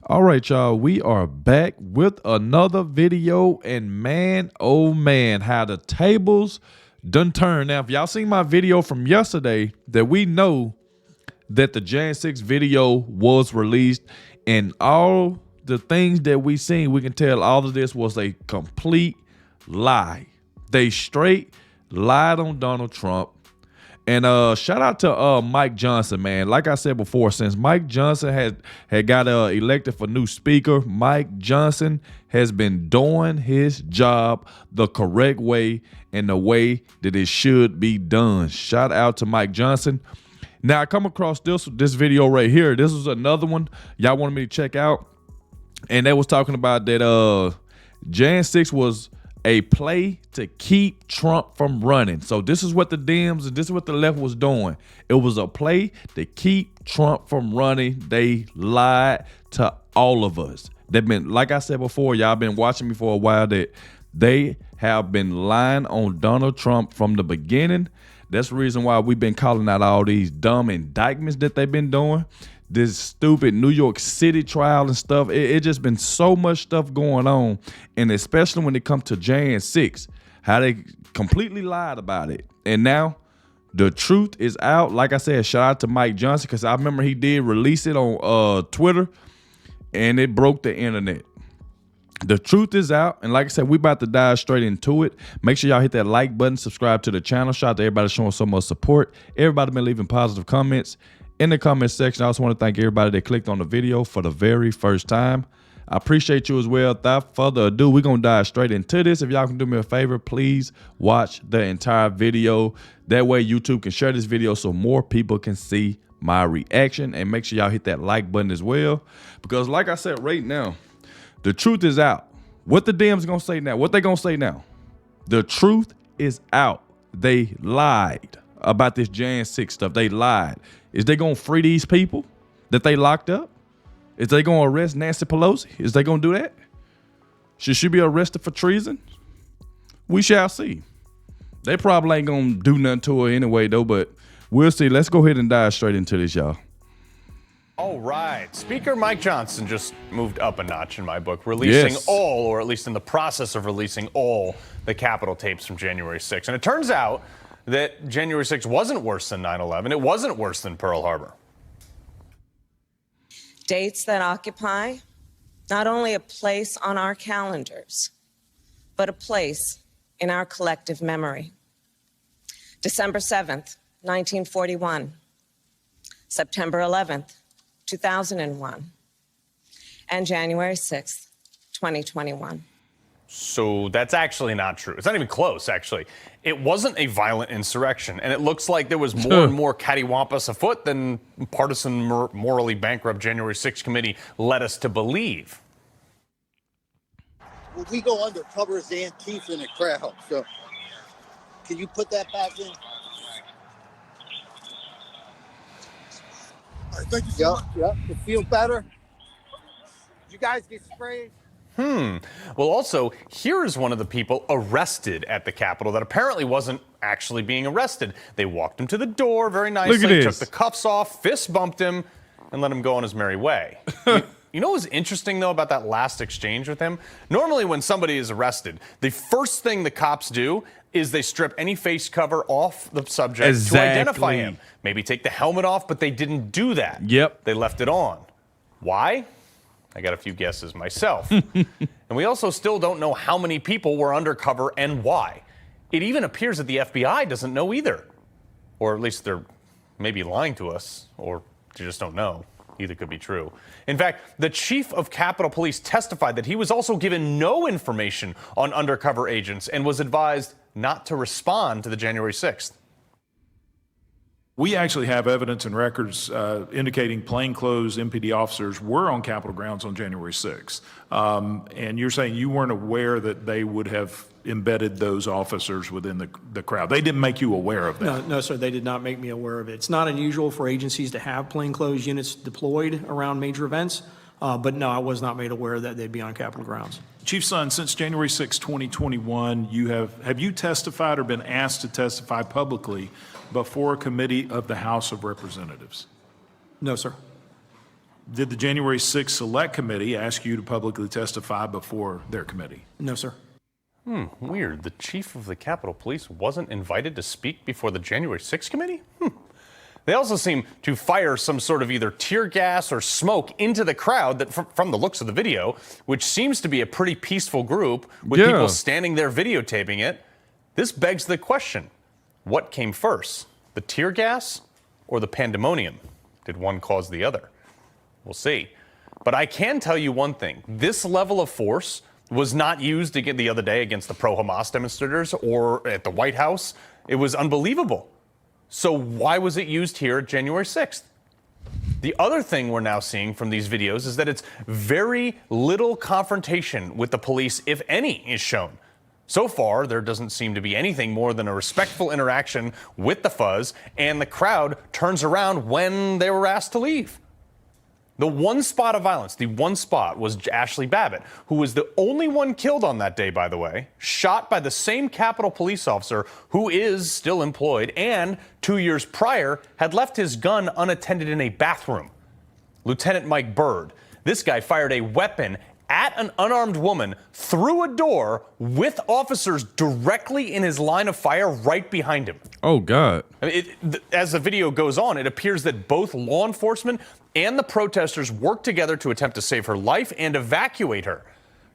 All right, y'all, we are back with another video, and man, oh man, how the tables done turned. Now, if y'all seen my video from yesterday, that we know that the Jan 6 video was released, and all the things that we seen, we can tell all of this was a complete lie. They straight lied on Donald Trump. And shout out to Mike Johnson, man. Like I said before, since Mike Johnson had got elected for new speaker, Mike Johnson has been doing his job the correct way and the way that it should be done. Shout out to Mike Johnson. Now, I come across this video right here. This was another one y'all wanted me to check out. And they was talking about that Jan 6 was a play to keep Trump from running. So this is what the Dems and this is what the left was doing. It was a play to keep Trump from running. They lied to all of us. They've been, like I said before, y'all been watching me for a while, that they have been lying on Donald Trump from the beginning. That's the reason why we've been calling out all these dumb indictments that they've been doing. This stupid New York City trial and stuff. It just been so much stuff going on. And especially when it comes to Jan 6, how they completely lied about it. And now the truth is out. Like I said, shout out to Mike Johnson, because I remember he did release it on Twitter, and it broke the internet. The truth is out, and like I said, we about to dive straight into it. Make sure y'all hit that like button, subscribe to the channel. Shout out to everybody showing so much support. Everybody been leaving positive comments in the comment section. I also want to thank everybody that clicked on the video for the very first time. I appreciate you as well. Without further ado, we're going to dive straight into this. If y'all can do me a favor, please watch the entire video. That way YouTube can share this video so more people can see my reaction. And make sure y'all hit that like button as well. Because like I said right now, the truth is out. What the Dems going to say now? What they going to say now? The truth is out. They lied about this Jan 6 stuff. They lied. Is they going to free these people that they locked up? Is they going to arrest Nancy Pelosi? Is they going to do that? Should she be arrested for treason? We shall see. They probably ain't going to do nothing to her anyway, though, but we'll see. Let's go ahead and dive straight into this, y'all. All right. Speaker Mike Johnson just moved up a notch in my book, releasing all, or at least in the process of releasing all, the Capitol tapes from January 6th. And it turns out that January 6th wasn't worse than 9/11. It wasn't worse than Pearl Harbor. Dates that occupy not only a place on our calendars, but a place in our collective memory. December 7th, 1941. September 11th, 2001. And January 6th, 2021. So that's actually not true. It's not even close, actually. It wasn't a violent insurrection, and it looks like there was more and more cattywampus afoot than partisan, morally bankrupt January 6th committee led us to believe. Well, we go undercover as Antifa in a crowd, so can you put that back in? All right, thank you so much. Yep. You feel better? Did you guys get sprayed? Well, also, here is one of the people arrested at the Capitol that apparently wasn't actually being arrested. They walked him to the door very nicely, took the cuffs off, fist bumped him, and let him go on his merry way. You know what was interesting, though, about that last exchange with him? Normally, when somebody is arrested, the first thing the cops do is they strip any face cover off the subject to identify him. Maybe take the helmet off, but they didn't do that. Yep. They left it on. Why? I got a few guesses myself. And we also still don't know how many people were undercover and why. It even appears that the FBI doesn't know either. Or at least they're maybe lying to us, or they just don't know. Either could be true. In fact, the chief of Capitol Police testified that he was also given no information on undercover agents and was advised not to respond to the January 6th. We actually have evidence and records indicating plainclothes MPD officers were on Capitol grounds on January 6th. And you're saying you weren't aware that they would have embedded those officers within the crowd. They didn't make you aware of that? No, sir, they did not make me aware of it. It's not unusual for agencies to have plainclothes units deployed around major events. But no, I was not made aware that they'd be on Capitol grounds. Chief Son, since January 6, 2021, have you testified or been asked to testify publicly before a committee of the House of Representatives? No, sir. Did the January 6th Select Committee ask you to publicly testify before their committee? No, sir. Weird. The chief of the Capitol Police wasn't invited to speak before the January 6th committee? They also seem to fire some sort of either tear gas or smoke into the crowd that, from the looks of the video, which seems to be a pretty peaceful group with people standing there videotaping it. This begs the question, what came first, the tear gas or the pandemonium? Did one cause the other? We'll see. But I can tell you one thing. This level of force was not used the other day against the pro-Hamas demonstrators or at the White House. It was unbelievable. So why was it used here at January 6th? The other thing we're now seeing from these videos is that it's very little confrontation with the police, if any, is shown. So far, there doesn't seem to be anything more than a respectful interaction with the fuzz, and the crowd turns around when they were asked to leave. The one spot of violence, the one spot, was Ashley Babbitt, who was the only one killed on that day, by the way, shot by the same Capitol police officer who is still employed and 2 years prior had left his gun unattended in a bathroom. Lieutenant Mike Bird, this guy fired a weapon at an unarmed woman through a door with officers directly in his line of fire right behind him. Oh, God. I mean, as the video goes on, it appears that both law enforcement and the protesters worked together to attempt to save her life and evacuate her.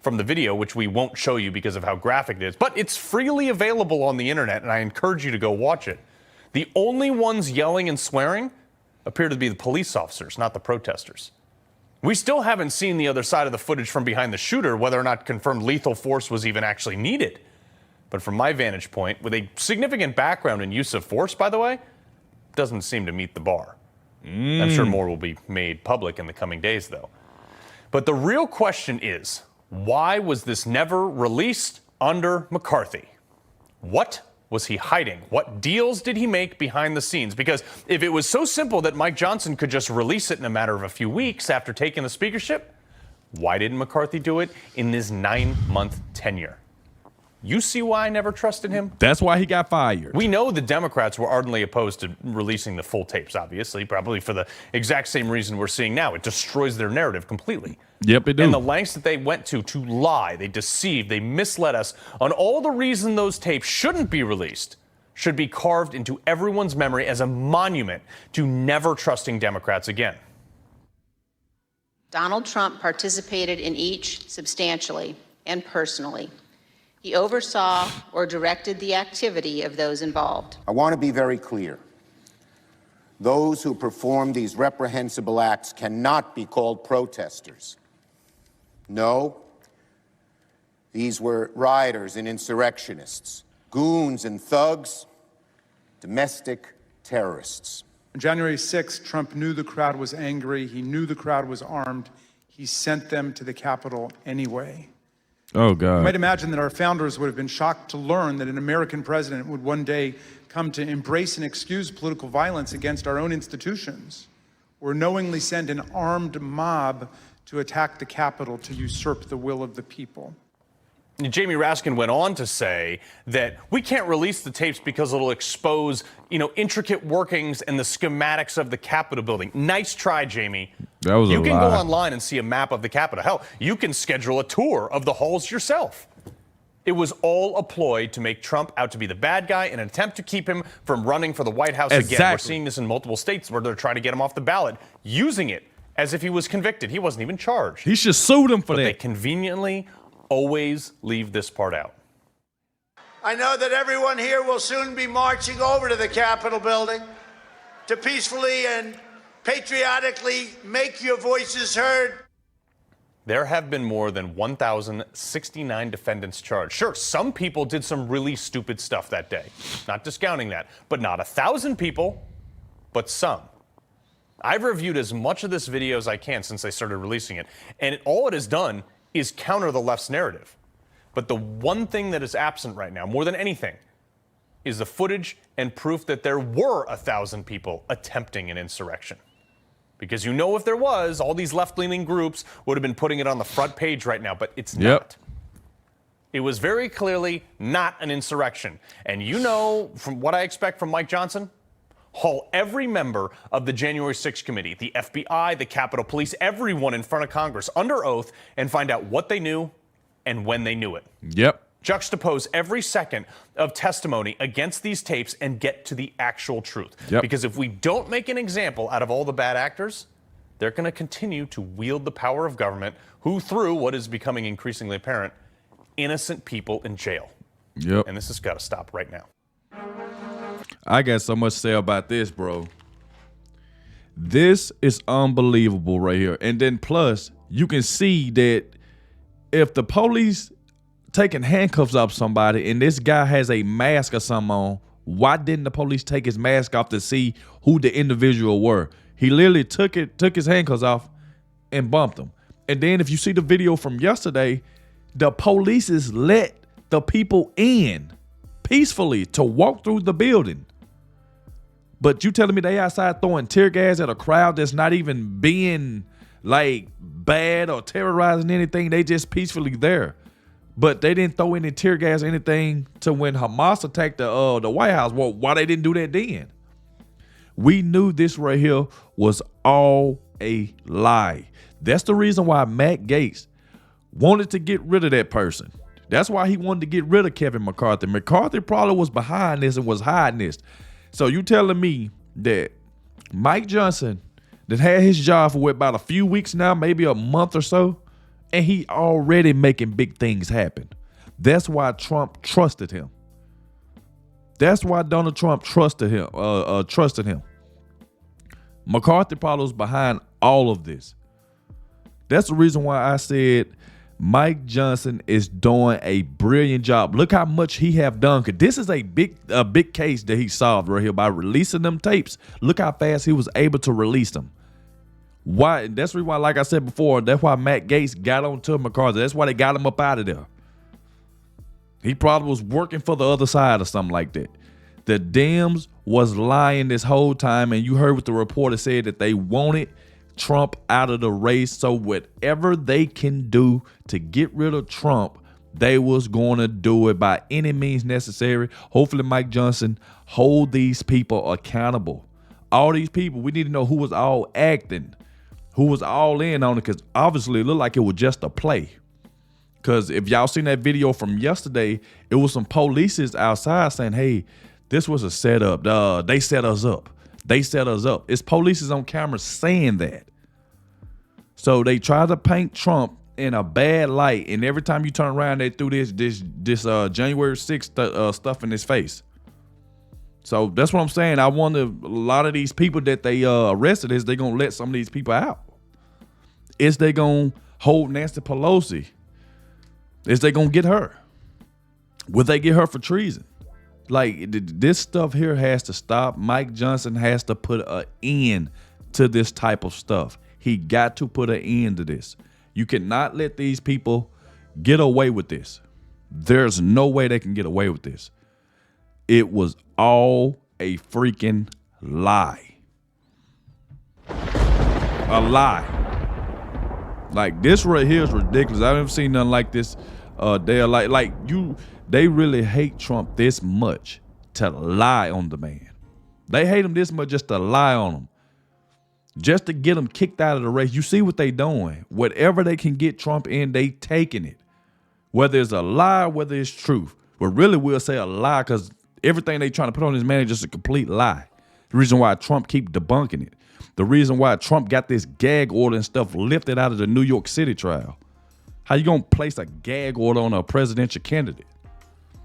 From the video, which we won't show you because of how graphic it is, but it's freely available on the internet, and I encourage you to go watch it. The only ones yelling and swearing appear to be the police officers, not the protesters. We still haven't seen the other side of the footage from behind the shooter, whether or not confirmed lethal force was even actually needed. But from my vantage point, with a significant background in use of force, by the way, doesn't seem to meet the bar. I'm sure more will be made public in the coming days, though. But the real question is, why was this never released under McCarthy? What was he hiding? What deals did he make behind the scenes? Because if it was so simple that Mike Johnson could just release it in a matter of a few weeks after taking the speakership, why didn't McCarthy do it in this 9-month tenure? You see why I never trusted him? That's why he got fired. We know the Democrats were ardently opposed to releasing the full tapes, obviously, probably for the exact same reason we're seeing now. It destroys their narrative completely. Yep, it do. And the lengths that they went to lie, they deceived, they misled us on all the reason those tapes shouldn't be released should be carved into everyone's memory as a monument to never trusting Democrats again. Donald Trump participated in each substantially and personally. He oversaw or directed the activity of those involved. I want to be very clear. Those who perform these reprehensible acts cannot be called protesters. No, these were rioters and insurrectionists, goons and thugs, domestic terrorists. On January 6th, Trump knew the crowd was angry. He knew the crowd was armed. He sent them to the Capitol anyway. Oh, God. You might imagine that our founders would have been shocked to learn that an American president would one day come to embrace and excuse political violence against our own institutions, or knowingly send an armed mob to attack the Capitol to usurp the will of the people. Jamie Raskin went on to say that we can't release the tapes because it'll expose, intricate workings and the schematics of the Capitol building. Nice try, Jamie. That was You a can lie. go online and see a map of the Capitol. Hell, you can schedule a tour of the halls yourself. It was all a ploy to make Trump out to be the bad guy in an attempt to keep him from running for the White House again. We're Exactly. seeing this in multiple states where they're trying to get him off the ballot, using it as if he was convicted. He wasn't even charged. He should sue them for But they that. conveniently always leave this part out. I know that everyone here will soon be marching over to the Capitol building to peacefully and patriotically make your voices heard. There have been more than 1,069 defendants charged. Sure, some people did some really stupid stuff that day. Not discounting that. But not 1,000 people, but some. I've reviewed as much of this video as I can since they started releasing it. And all it has done is counter the left's narrative. But the one thing that is absent right now, more than anything, is the footage and proof that there were 1,000 people attempting an insurrection. Because if there was, all these left-leaning groups would have been putting it on the front page right now, but it's not. It was very clearly not an insurrection. And from what I expect from Mike Johnson, haul every member of the January 6th committee, the FBI, the Capitol Police, everyone in front of Congress under oath and find out what they knew and when they knew it. Yep. Juxtapose every second of testimony against these tapes and get to the actual truth. Yep. Because if we don't make an example out of all the bad actors, they're going to continue to wield the power of government, who threw what is becoming increasingly apparent, innocent people in jail. Yep. And this has got to stop right now. I got so much to say about this, bro. This is unbelievable right here. And then plus, you can see that if the police taking handcuffs off somebody and this guy has a mask or something on, why didn't the police take his mask off to see who the individual were? He literally took his handcuffs off and bumped him. And then if you see the video from yesterday, the police let the people in peacefully to walk through the building. But you telling me they outside throwing tear gas at a crowd that's not even being like bad or terrorizing anything. They just peacefully there. But they didn't throw any tear gas or anything to when Hamas attacked the White House. Well, why they didn't do that then? We knew this right here was all a lie. That's the reason why Matt Gaetz wanted to get rid of that person. That's why he wanted to get rid of Kevin McCarthy. McCarthy probably was behind this and was hiding this. So you telling me that Mike Johnson that had his job for about a few weeks now, maybe a month or so, and he already making big things happen. That's why Trump trusted him. That's why Donald Trump trusted him. McCarthy probably was behind all of this. That's the reason why I said Mike Johnson is doing a brilliant job. Look how much he have done. Cause this is a big case that he solved right here by releasing them tapes. Look how fast he was able to release them. Why? That's the reason why, like I said before, that's why Matt Gaetz got on to McCarthy. That's why they got him up out of there. He probably was working for the other side or something like that. The Dems was lying this whole time, and you heard what the reporter said, that they wanted Trump out of the race. So whatever they can do to get rid of Trump, they was going to do it by any means necessary. Hopefully Mike Johnson hold these people accountable. All these people, we need to know who was all acting, who was all in on it, because obviously it looked like it was just a play. Because if y'all seen that video from yesterday, it was some police outside saying, hey, this was a setup. They set us up. They set us up. It's police on camera saying that. So they try to paint Trump in a bad light, and every time you turn around, they threw this January 6th stuff in his face. So that's what I'm saying. I wonder, a lot of these people that they arrested, is they gonna let some of these people out? Is they gonna hold Nancy Pelosi? Is they gonna get her? Will they get her for treason? Like, this stuff here has to stop. Mike Johnson has to put an end to this type of stuff. He got to put an end to this. You cannot let these people get away with this. There's no way they can get away with this. It was all a freaking lie. A lie. Like, this right here is ridiculous. I've never seen nothing like this. They really hate Trump this much to lie on the man. They hate him this much just to lie on him. Just to get him kicked out of the race. You see what they doing. Whatever they can get Trump in, they taking it. Whether it's a lie, whether it's truth. But really we'll say a lie, because everything they trying to put on this man is just a complete lie. The reason why Trump keep debunking it. The reason why Trump got this gag order and stuff lifted out of the New York City trial. How you gonna place a gag order on a presidential candidate?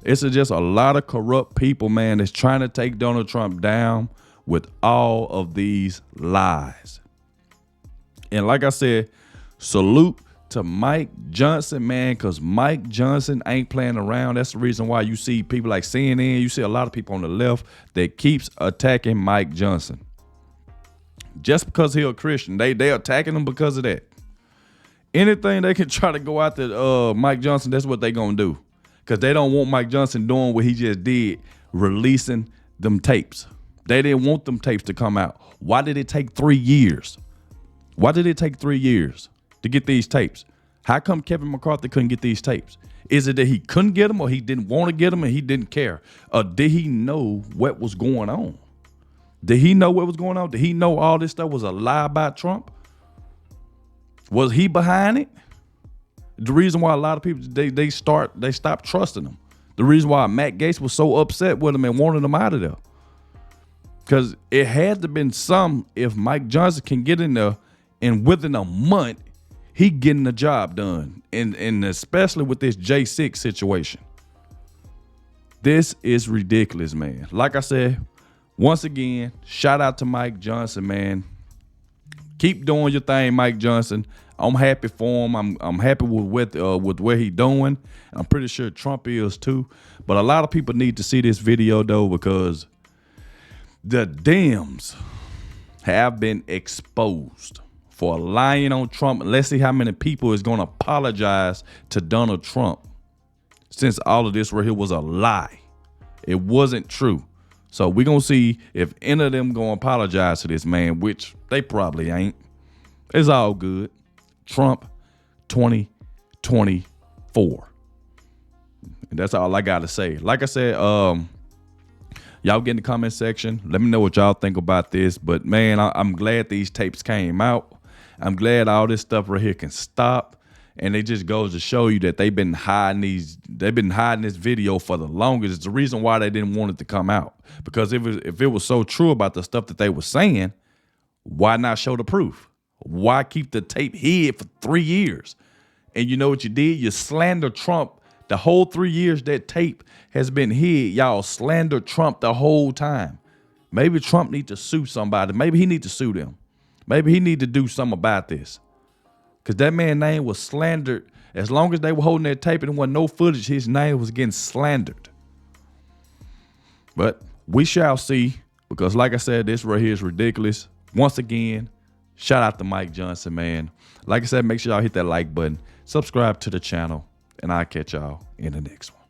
It's just a lot of corrupt people, man, that's trying to take Donald Trump down with all of these lies. And like I said, salute to Mike Johnson, man, because Mike Johnson ain't playing around. That's the reason why you see people like CNN, you see a lot of people on the left that keeps attacking Mike Johnson. Just because he's a Christian, they attacking him because of that. Anything they can try to go after Mike Johnson, that's what they gonna do. Because they don't want Mike Johnson doing what he just did, releasing them tapes. They didn't want them tapes to come out. Why did it take 3 years? Why did it take 3 years to get these tapes? How come Kevin McCarthy couldn't get these tapes? Is it that he couldn't get them, or he didn't want to get them and he didn't care? Or did he know what was going on? Did he know what was going on? Did he know all this stuff was a lie about Trump? Was he behind it? The reason why a lot of people, they stopped trusting him. The reason why Matt Gaetz was so upset with him and wanted him out of there. Because it had to been some, if Mike Johnson can get in there and within a month, he getting the job done. And especially with this J6 situation. This is ridiculous, man. Like I said, once again, shout out to Mike Johnson, man. Keep doing your thing, Mike Johnson. I'm happy for him. I'm happy with what he's doing. I'm pretty sure Trump is too. But a lot of people need to see this video though, because the Dems have been exposed for lying on Trump. Let's see how many people is going to apologize to Donald Trump since all of this right here was a lie. It wasn't true. So we're going to see if any of them going to apologize to this man, which they probably ain't. It's all good. Trump 2024. And that's all I got to say. Like I said, y'all get in the comment section. Let me know what y'all think about this. But man, I'm glad these tapes came out. I'm glad all this stuff right here can stop. And it just goes to show you that they've been hiding this video for the longest. It's the reason why they didn't want it to come out. Because if it was so true about the stuff that they were saying, why not show the proof? Why keep the tape hid for 3 years? And you know what you did? You slandered Trump the whole 3 years that tape has been hid. Y'all slandered Trump the whole time. Maybe Trump need to sue somebody. Maybe he need to sue them. Maybe he need to do something about this. Because that man's name was slandered. As long as they were holding that tape and there wasn't no footage, his name was getting slandered. But we shall see. Because like I said, this right here is ridiculous. Once again, shout out to Mike Johnson, man. Like I said, make sure y'all hit that like button. Subscribe to the channel. And I'll catch y'all in the next one.